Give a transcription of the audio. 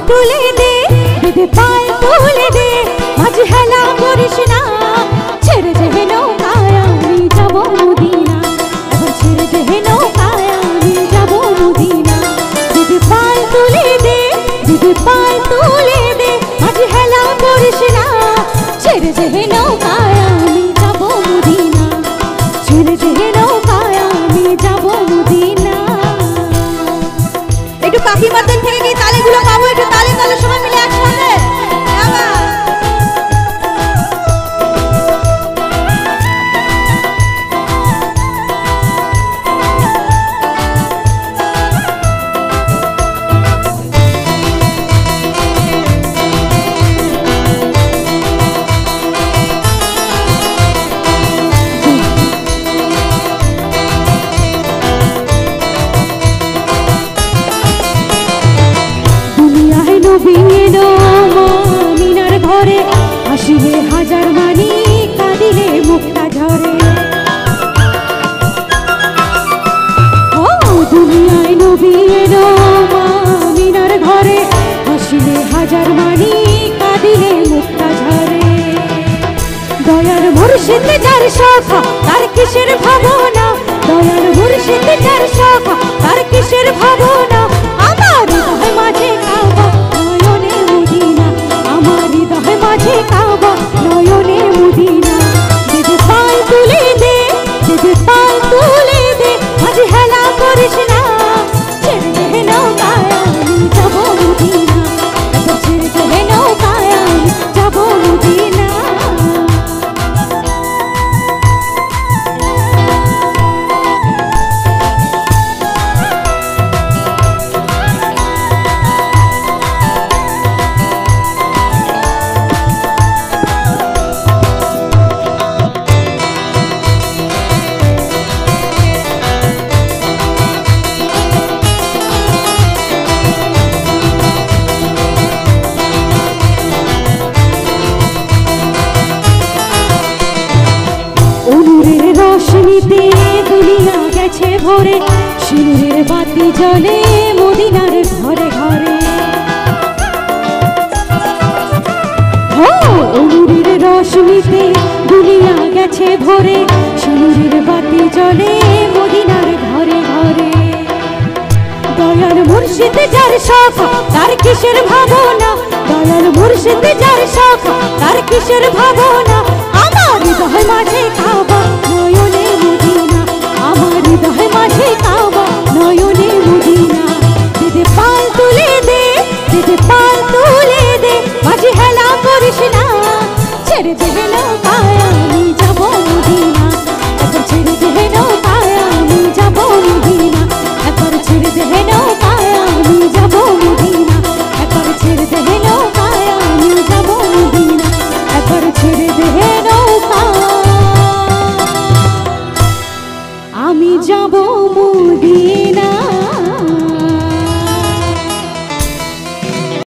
তুলে দে দিদি পাল তুলে দে মাঝে হেলা করিস না ছেড়ে যে নৌকায় আমি যাব মদিনা এবার ছেড়ে যে নৌকায় আমি যাব মদিনা দিদি পাল তুলে দে দিদি পাল তুলে দে মাঝে হেলা করিস না ছেড়ে যে নৌকায় আমি যাব মদিনা ছেড়ে যে নৌকায় আমি যাব মদিনা। একটু কাকিমাদের থেকে কি তালেগুলো পাবো? একটু তালে তালে সবাই মিলে একসাথে মিনার ঘরে আসিবে হাজার মানি কাঁদিলে মুক্তা ঝরে ও দুনিয়ায় নবী এলো মিনার ঘরে আসিবে হাজার মানি কাঁদিলে মুক্তা ঝরে দয়ার মুর্শিদ যার শাখা তার কিসের ভাবনা দয়ার মুর্শিদ যার শাখা তার কিসের ভাবনা আমার হৃদয় মাঝে কাবা নয়নে মদিনা আমার হৃদয় মাঝে কাবা নয়নে মদিনা দিদি পাল তুলে দে দিদি পাল তুলে দে মাঝে হেলা করিস না ছেড়ে দে নৌকায় আমি যাব মদিনা ছেড়ে দে নৌকায় আমি যাব মদিনা। রোশনীতে দুনিয়া গেছে ভরে সিঁদুরের বাতি জ্বলে মদিনার ঘরে ঘরে অনুরের রোশনীতে দুনিয়া গেছে ভরে সিঁদুরের বাতি জ্বলে মদিনার ঘরে ঘরে দয়াল মুর্শিদ যার শাখা তার কিসের ভাবনা দয়াল মুর্শিদ যার শাখা তার কিসের ভাবনা আমার হৃদয় মাঝে কাবা নয়নে মদিনা আমার হৃদয় মাঝে কাবা